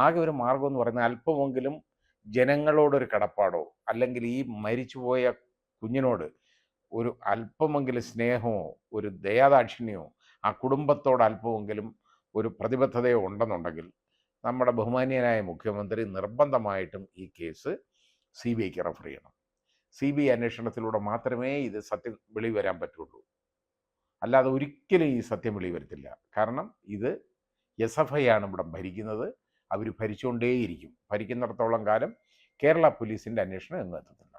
ആകെ ഒരു മാർഗം എന്ന് പറയുന്നത് അല്പമെങ്കിലും ജനങ്ങളോടൊരു കടപ്പാടോ അല്ലെങ്കിൽ ഈ മരിച്ചുപോയ കുഞ്ഞിനോട് ഒരു അല്പമെങ്കിലും സ്നേഹമോ ഒരു ദയാദാക്ഷിണ്യമോ ആ കുടുംബത്തോട് അല്പമെങ്കിലും ഒരു പ്രതിബദ്ധതയോ ഉണ്ടെന്നുണ്ടെങ്കിൽ നമ്മുടെ ബഹുമാന്യനായ മുഖ്യമന്ത്രി നിർബന്ധമായിട്ടും ഈ കേസ് സി ബി ഐക്ക് റെഫർ ചെയ്യണം. സി ബി ഐ അന്വേഷണത്തിലൂടെ മാത്രമേ ഇത് സത്യം വെളി വരാൻ പറ്റുള്ളൂ. അല്ലാതെ ഒരിക്കലും ഈ സത്യം വെളി വരത്തില്ല. കാരണം ഇത് SFI ആണ് ഇവിടെ ഭരിക്കുന്നത്. അവർ ഭരിച്ചുകൊണ്ടേയിരിക്കും. ഭരിക്കുന്നിടത്തോളം കാലം കേരള പോലീസിൻ്റെ അന്വേഷണം എങ്ങും എത്തത്തില്ല.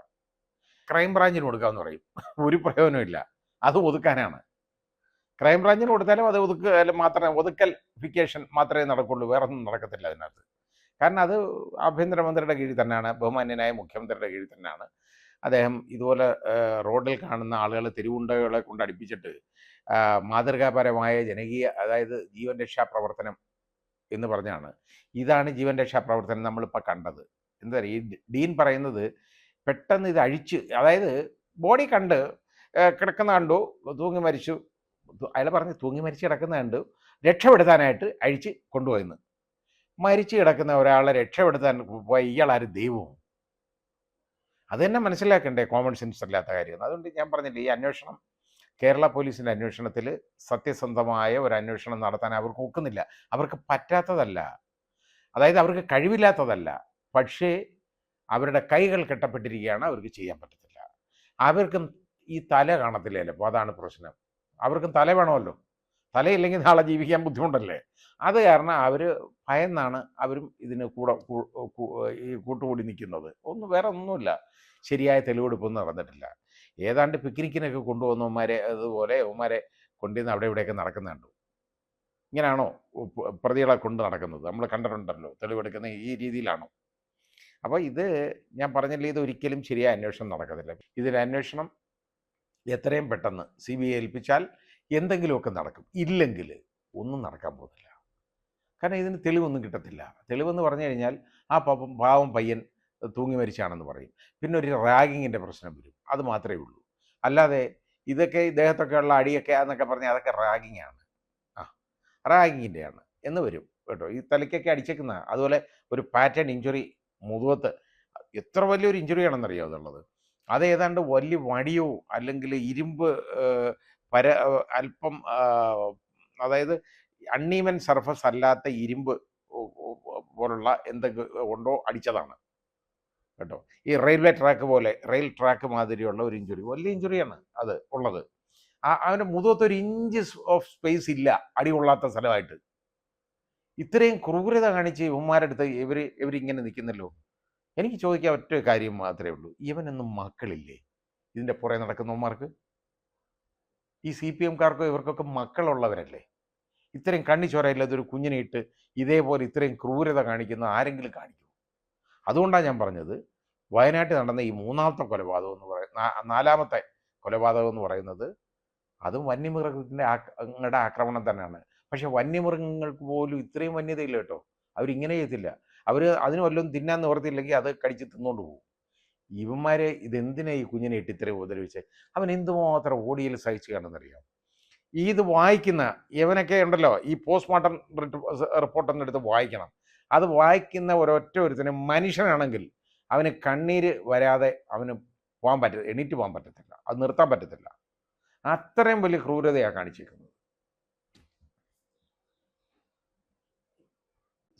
ക്രൈംബ്രാഞ്ചിന് കൊടുക്കാമെന്ന് പറയും, ഒരു പ്രയോജനമില്ല. അത് ഒതുക്കാനാണ്. ക്രൈംബ്രാഞ്ചിന് കൊടുത്താലും അത് ഒതുക്കൽഫിക്കേഷൻ മാത്രമേ നടക്കുള്ളൂ, വേറെ ഒന്നും നടക്കത്തില്ല അതിനകത്ത്. കാരണം അത് ആഭ്യന്തരമന്ത്രിയുടെ കീഴിൽ തന്നെയാണ്, ബഹുമാന്യനായ മുഖ്യമന്ത്രിയുടെ കീഴിൽ തന്നെയാണ്. അദ്ദേഹം ഇതുപോലെ റോഡിൽ കാണുന്ന ആളുകൾ തെരുവുണ്ടകളെ കൊണ്ട് അടുപ്പിച്ചിട്ട് മാതൃകാപരമായ ജനകീയ, അതായത് ജീവൻ രക്ഷാ പ്രവർത്തനം എന്ന് പറഞ്ഞാണ്. ഇതാണ് ജീവൻ രക്ഷാ പ്രവർത്തനം നമ്മളിപ്പോൾ കണ്ടത്. എന്താ പറയുക, ഈ ഡീൻ പറയുന്നത് പെട്ടെന്ന് ഇത് അഴിച്ച്, അതായത് ബോഡി കണ്ട് കിടക്കുന്ന കണ്ടു, തൂങ്ങി മരിച്ചു, അയാൾ പറഞ്ഞ് തൂങ്ങി മരിച്ച് കിടക്കുന്ന കണ്ടു, രക്ഷപ്പെടുത്താനായിട്ട് അഴിച്ച് കൊണ്ടുപോയെന്ന്. മരിച്ചു കിടക്കുന്ന ഒരാളെ രക്ഷപ്പെടുത്താൻ പോയ ഇയാളാരും ദൈവവും? അത് തന്നെ മനസ്സിലാക്കണ്ടേ, കോമൺ സെൻസ് അല്ലാത്ത കാര്യം. അതുകൊണ്ട് ഞാൻ പറഞ്ഞില്ലേ, ഈ അന്വേഷണം, കേരള പോലീസിൻ്റെ അന്വേഷണത്തിൽ സത്യസന്ധമായ ഒരു അന്വേഷണം നടത്താൻ അവർക്ക് ഒക്കുന്നില്ല. അവർക്ക് പറ്റാത്തതല്ല, അതായത് അവർക്ക് കഴിവില്ലാത്തതല്ല, പക്ഷേ അവരുടെ കൈകൾ കെട്ടപ്പെട്ടിരിക്കുകയാണ്, അവർക്ക് ചെയ്യാൻ പറ്റത്തില്ല. അവർക്കും ഈ തല കാണത്തില്ല ചിലപ്പോൾ, അതാണ് പ്രശ്നം. അവർക്കും തല വേണമല്ലോ, തലയില്ലെങ്കിൽ നാളെ ജീവിക്കാൻ ബുദ്ധിമുട്ടല്ലേ. അത് കാരണം അവർ ഭയന്നാണ് അവരും ഇതിന് ഈ കൂട്ടുകൂടി നിൽക്കുന്നത്. വേറെ ഒന്നുമില്ല, ശരിയായ തെളിവെടുപ്പൊന്നും നടന്നിട്ടില്ല. ഏതാണ്ട് പിക്നിക്കിനൊക്കെ കൊണ്ടുവന്നവന്മാരെ അതുപോലെ അവന്മാരെ കൊണ്ടുവന്ന് അവിടെ ഇവിടെയൊക്കെ നടക്കുന്നുണ്ട്. ഇങ്ങനെയാണോ പ്രതികളെ കൊണ്ട് നടക്കുന്നത്? നമ്മൾ കണ്ടിട്ടുണ്ടല്ലോ, തെളിവെടുക്കുന്ന ഈ രീതിയിലാണോ? അപ്പോൾ ഇത് ഞാൻ പറഞ്ഞില്ലേ, ഇത് ഒരിക്കലും ശരിയായ അന്വേഷണം നടക്കത്തില്ല. ഇതിൽ അന്വേഷണം എത്രയും പെട്ടെന്ന് CBI ഏൽപ്പിച്ചാൽ എന്തെങ്കിലുമൊക്കെ നടക്കും, ഇല്ലെങ്കിൽ ഒന്നും നടക്കാൻ പോകുന്നില്ല. കാരണം ഇതിന് തെളിവൊന്നും കിട്ടത്തില്ല. തെളിവെന്ന് പറഞ്ഞു കഴിഞ്ഞാൽ ആ പാവം പയ്യൻ തൂങ്ങി മരിച്ചാണെന്ന് പറയും, പിന്നെ ഒരു റാഗിങ്ങിൻ്റെ പ്രശ്നം വരും, അത് മാത്രമേ ഉള്ളൂ. അല്ലാതെ ഇതൊക്കെ ഇദ്ദേഹത്തൊക്കെ ഉള്ള അടിയൊക്കെ എന്നൊക്കെ പറഞ്ഞാൽ അതൊക്കെ റാഗിങ്ങാണ്, റാഗിങ്ങിൻ്റെയാണ് എന്ന് വരും കേട്ടോ. ഈ തലയ്ക്കൊക്കെ അടിച്ചേക്കുന്ന, അതുപോലെ ഒരു പാറ്റേൺ ഇഞ്ചുറി മുതുകത്ത്, എത്ര വലിയൊരു ഇഞ്ചുറിയാണെന്നറിയാം അതുള്ളത്. അത് ഏതാണ്ട് വലിയ വടിയോ അല്ലെങ്കിൽ ഇരുമ്പ് അല്പം, അതായത് അൺഈവൻ സർഫസ് അല്ലാത്ത ഇരുമ്പ് പോലുള്ള എന്തൊക്കെ കൊണ്ടോ അടിച്ചതാണ് കേട്ടോ. ഈ റെയിൽവേ ട്രാക്ക് പോലെ, റെയിൽ ട്രാക്ക് മാതിരിയുള്ള ഒരു ഇഞ്ചുറി, വലിയ ഇഞ്ചുറിയാണ് അത് ഉള്ളത്. അവൻ്റെ മുതുകത്ത് ഒരു ഇഞ്ച് ഓഫ് സ്പേസ് ഇല്ല, അടി കൊള്ളാത്ത സ്ഥലമായിട്ട്. ഇത്രയും ക്രൂരത കാണിച്ച് ഇവന്മാരെടുത്ത് ഇവരിങ്ങനെ നിൽക്കുന്നല്ലോ. എനിക്ക് ചോദിക്കാൻ ഒറ്റ കാര്യം മാത്രമേ ഉള്ളൂ, ഇവനൊന്നും മക്കളില്ലേ ഇതിൻ്റെ പുറകെ നടക്കുന്നവന്മാർക്ക്? ഈ CPM-കാർക്കോ ഇവർക്കൊക്കെ മക്കളുള്ളവരല്ലേ? ഇത്രയും കണ്ണിച്ചോരയില്ലാത്ത ഒരു കുഞ്ഞിനെ ഇട്ട് ഇതേപോലെ ഇത്രയും ക്രൂരത കാണിക്കുന്ന ആരെങ്കിലും കാണിക്കും? അതുകൊണ്ടാണ് ഞാൻ പറഞ്ഞത്, വയനാട്ടിൽ നടന്ന ഈ മൂന്നാമത്തെ കൊലപാതകം എന്ന് പറയുന്നത്, നാലാമത്തെ കൊലപാതകം എന്ന് പറയുന്നത്, അതും വന്യമൃഗത്തിൻ്റെ ആക്രമണം തന്നെയാണ്. പക്ഷെ വന്യമൃഗങ്ങൾക്ക് പോലും ഇത്രയും വന്യതയില്ല കേട്ടോ. അവരിങ്ങനെ ചെയ്യത്തില്ല. അവർ അതിന് വല്ലതും തിന്നാൻ നിവർത്തിയില്ലെങ്കിൽ അത് കടിച്ച് തിന്നുകൊണ്ട് പോകും. ഇവന്മാരെ ഇതെന്തിനാ ഈ കുഞ്ഞിനെ ഇട്ട് ഇത്രയും ഉപദ്രവിച്ച്? അവൻ എന്തുമാത്രം ഓടിയിൽ സഹിച്ചു കാണുന്നറിയാം. ഇത് വായിക്കുന്ന ഇവനൊക്കെ ഉണ്ടല്ലോ, ഈ പോസ്റ്റ്മോർട്ടം റിപ്പോർട്ടൊന്നും എടുത്ത് വായിക്കണം. അത് വായിക്കുന്ന ഒരുത്തനും മനുഷ്യനാണെങ്കിൽ അവന് കണ്ണീര് വരാതെ അവന് എണീറ്റ് പോകാൻ പറ്റത്തില്ല, അത് നിർത്താൻ പറ്റത്തില്ല. അത്രയും വലിയ ക്രൂരതയാണ് കാണിച്ചിരിക്കുന്നത്.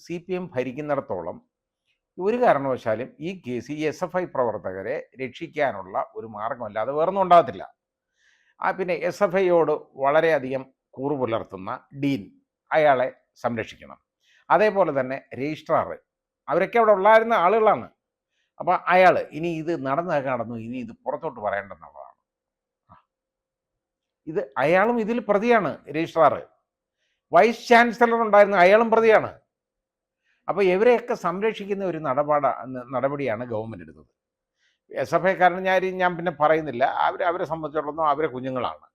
CPM ഭരിക്കുന്നിടത്തോളം ഒരു കാരണവശാലും ഈ കേസ്, ഈ SFI പ്രവർത്തകരെ രക്ഷിക്കാനുള്ള ഒരു മാർഗമല്ലാതെ വേറൊന്നും ഉണ്ടാകത്തില്ല. പിന്നെ SFIയോട് വളരെയധികം കൂറു പുലർത്തുന്ന ഡീൻ, അയാളെ സംരക്ഷിക്കണം. അതേപോലെ തന്നെ രജിസ്ട്രാർ, അവരൊക്കെ അവിടെ ഉള്ളായിരുന്ന ആളുകളാണ്. അപ്പോൾ അയാൾ ഇനി ഇത് നടന്നു, ഇനി ഇത് പുറത്തോട്ട് പറയേണ്ടെന്നുള്ളതാണ്. ഇത് അയാളും ഇതിൽ പ്രതിയാണ്. രജിസ്ട്രാർ, വൈസ് ചാൻസലർ ഉണ്ടായിരുന്ന അയാളും പ്രതിയാണ്. അപ്പോൾ ഇവരെയൊക്കെ സംരക്ഷിക്കുന്ന ഒരു നടപടിയാണ് ഗവൺമെൻറ് എടുത്തത്. SFIക്കാരൻ ഞാൻ പിന്നെ പറയുന്നില്ല, അവരെ സംബന്ധിച്ചിടത്തോളം അവരെ കുഞ്ഞുങ്ങളാണ്.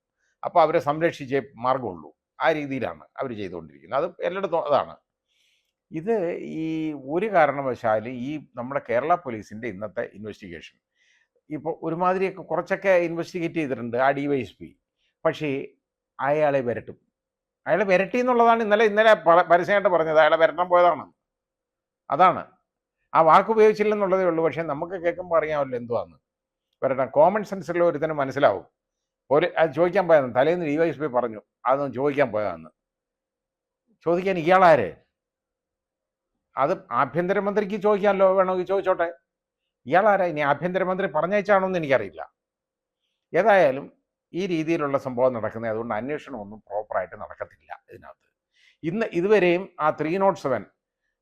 അപ്പോൾ അവരെ സംരക്ഷിച്ചേ മാർഗമുള്ളൂ. ആ രീതിയിലാണ് അവർ ചെയ്തുകൊണ്ടിരിക്കുന്നത്. അത് എല്ലായിടത്തും അതാണ്. ഇത് ഈ ഒരു കാരണവശാലും ഈ നമ്മുടെ കേരള പോലീസിൻ്റെ ഇന്നത്തെ ഇൻവെസ്റ്റിഗേഷൻ ഇപ്പോൾ ഒരുമാതിരിയൊക്കെ കുറച്ചൊക്കെ ഇൻവെസ്റ്റിഗേറ്റ് ചെയ്തിട്ടുണ്ട് ആ DYSP. പക്ഷേ അയാളെ വിരട്ടി എന്നുള്ളതാണ് ഇന്നലെ പരസ്യമായിട്ട് പറഞ്ഞത്. അയാളെ വിരട്ടാൻ പോയതാണ്. അതാണ്. ആ വാക്ക് ഉപയോഗിച്ചില്ലെന്നുള്ളതേ ഉള്ളൂ. പക്ഷേ നമുക്ക് കേൾക്കുമ്പോൾ അറിയാമല്ലോ എന്തുവാന്ന്. വരട്ടെ, കോമൺ സെൻസുള്ള ഒരുത്തന് മനസ്സിലാവും. അത് ചോദിക്കാൻ പോയതാണ്, തലേന്ന് DYSP പറഞ്ഞു അതൊന്നും ചോദിക്കാൻ പോയതാന്ന്. ചോദിക്കാൻ ഇയാളാര്? അത് ആഭ്യന്തരമന്ത്രിക്ക് ചോദിക്കാമല്ലോ, വേണമെങ്കിൽ ചോദിച്ചോട്ടെ. ഇയാളാരാ? ഇനി ആഭ്യന്തരമന്ത്രി പറഞ്ഞയച്ചാണോ എന്ന് എനിക്കറിയില്ല. ഏതായാലും ഈ രീതിയിലുള്ള സംഭവം നടക്കുന്നത്, അതുകൊണ്ട് അന്വേഷണമൊന്നും പ്രോപ്പറായിട്ട് നടക്കത്തില്ല ഇതിനകത്ത്. ഇതുവരെയും ആ 307,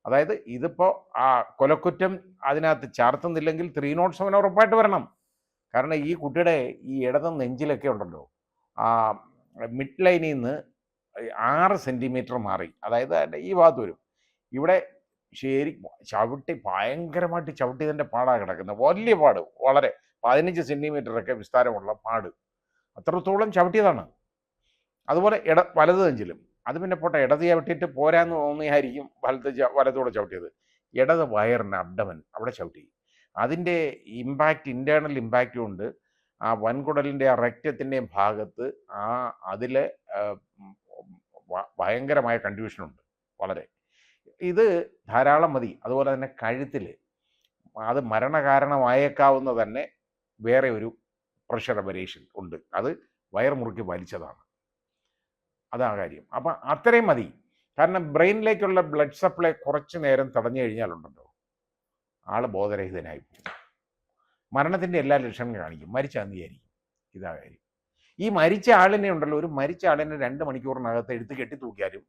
അതായത് ഇതിപ്പോൾ ആ കൊലക്കുറ്റം അതിനകത്ത് ചാർത്തുന്നില്ലെങ്കിൽ 307 ഉറപ്പായിട്ട് വരണം. കാരണം ഈ കുട്ടിയുടെ ഈ ഇടത് നെഞ്ചിലൊക്കെ ഉണ്ടല്ലോ, ആ മിഡ് ലൈനിൽ നിന്ന് 6 സെൻറ്റിമീറ്റർ മാറി, അതായത് അതിൻ്റെ ഈ ഭാഗത്ത് വരും. ഇവിടെ ശരി ചവിട്ടി ഭയങ്കരമായിട്ട് ചവിട്ടിയതിൻ്റെ പാടാണ് കിടക്കുന്നത്. വലിയ പാട്, വളരെ 15 സെൻറ്റിമീറ്ററൊക്കെ വിസ്താരമുള്ള പാട്, അത്രത്തോളം ചവിട്ടിയതാണ്. അതുപോലെ വലത് നെഞ്ചിലും. അത് പിന്നെ പോട്ടെ, ഇടത് ചവിട്ടിയിട്ട് പോരാന്ന് തോന്നിയായിരിക്കും വലത്തൂടെ ചവിട്ടിയത്. ഇടത് വയറിന് അബ്ഡമൻ അവിടെ ചവിട്ടി. അതിൻ്റെ ഇമ്പാക്റ്റ്, ഇൻറ്റേർണൽ ഇമ്പാക്റ്റ് കൊണ്ട് ആ വൻകുടലിൻ്റെ ആ റെക്റ്റത്തിൻ്റെയും ഭാഗത്ത് അതിൽ ഭയങ്കരമായ കൺഫ്യൂഷനുണ്ട് വളരെ. ഇത് ധാരാളം മതി. അതുപോലെ തന്നെ കഴുത്തിൽ അത് മരണകാരണമായേക്കാവുന്ന തന്നെ വേറെ ഒരു പ്രഷർ അബരേഷൻ ഉണ്ട്. അത് വയർ മുറുക്കി വലിച്ചതാണ്. അതാ കാര്യം. അപ്പം അത്രയും മതി. കാരണം ബ്രെയിനിലേക്കുള്ള ബ്ലഡ് സപ്ലൈ കുറച്ച് നേരം തടഞ്ഞു കഴിഞ്ഞാലുണ്ടല്ലോ, ആൾ ബോധരഹിതനായി പോകും. മരണത്തിൻ്റെ എല്ലാ ലക്ഷണങ്ങളും കാണിക്കും, മരിച്ചാന്ന് വിചാരിക്കും. ഇതാ കാര്യം. ഈ മരിച്ച ആളിനെ ഉണ്ടല്ലോ, ഒരു മരിച്ച ആളിനെ 2 മണിക്കൂറിനകത്ത് എടുത്ത് കെട്ടി തൂക്കിയാലും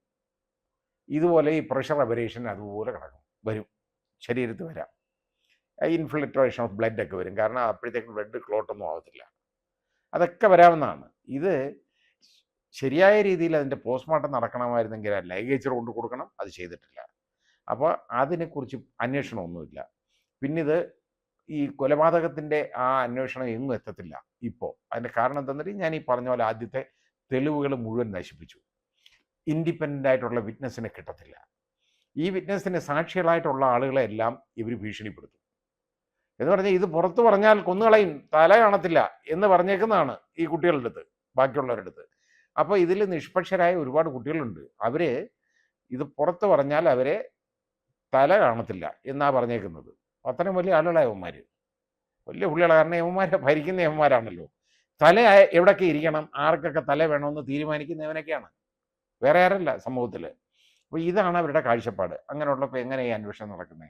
ഇതുപോലെ ഈ പ്രഷർ അബരേഷൻ അതുപോലെ വരും, ശരീരത്തിൽ വരാം. ഇൻഫിൽട്രേഷൻ ഓഫ് ബ്ലഡ് ഒക്കെ വരും. കാരണം അപ്പോഴത്തേക്കും ബ്ലഡ് ക്ലോട്ടൊന്നും ആവത്തില്ല. അതൊക്കെ വരാവുന്നതാണ്. ഇത് ശരിയായ രീതിയിൽ അതിൻ്റെ പോസ്റ്റ്മോർട്ടം നടക്കണമായിരുന്നെങ്കിൽ ലൈഗേച്ചർ കൊണ്ട് കൊടുക്കണം. അത് ചെയ്തിട്ടില്ല. അപ്പോൾ അതിനെക്കുറിച്ച് അന്വേഷണമൊന്നുമില്ല. പിന്നിത് ഈ കൊലപാതകത്തിൻ്റെ ആ അന്വേഷണം എങ്ങും എത്തത്തില്ല ഇപ്പോൾ. അതിൻ്റെ കാരണം എന്താണെന്ന് ഞാൻ ഈ പറഞ്ഞ പോലെ ആദ്യത്തെ തെളിവുകൾ മുഴുവൻ നശിപ്പിച്ചു. ഇൻഡിപെൻഡൻ്റ് ആയിട്ടുള്ള വിറ്റ്നസ്സിനെ കിട്ടത്തില്ല. ഈ വിറ്റ്നസ്സിന് സാക്ഷികളായിട്ടുള്ള ആളുകളെ എല്ലാം ഇവർ ഭീഷണിപ്പെടുത്തും. എന്ന് പറഞ്ഞാൽ ഇത് പുറത്ത് പറഞ്ഞാൽ കൊന്നുകളയും, തല കാണത്തില്ല എന്ന് പറഞ്ഞേക്കുന്നതാണ് ഈ കുട്ടികളുടെ അടുത്ത്, ബാക്കിയുള്ളവരുടെ അടുത്ത്. അപ്പോൾ ഇതിൽ നിഷ്പക്ഷരായ ഒരുപാട് കുട്ടികളുണ്ട്. അവർ ഇത് പുറത്ത് പറഞ്ഞാൽ അവരെ തല കാണത്തില്ല എന്നാണ് പറഞ്ഞേക്കുന്നത്. അത്രയും വലിയ ആളുകളായ യവന്മാർ, വലിയ പുള്ളികളാണ്. കാരണം യവന്മാരെ ഭരിക്കുന്ന യവന്മാരാണല്ലോ. തല എവിടെയൊക്കെ ഇരിക്കണം, ആർക്കൊക്കെ തല വേണമെന്ന് തീരുമാനിക്കുന്നവനൊക്കെയാണ്, വേറെ ആരല്ല സമൂഹത്തിൽ. അപ്പോൾ ഇതാണ് അവരുടെ കാഴ്ചപ്പാട്. അങ്ങനെയുള്ളപ്പോൾ എങ്ങനെ ഈ അന്വേഷണം നടക്കുന്നത്?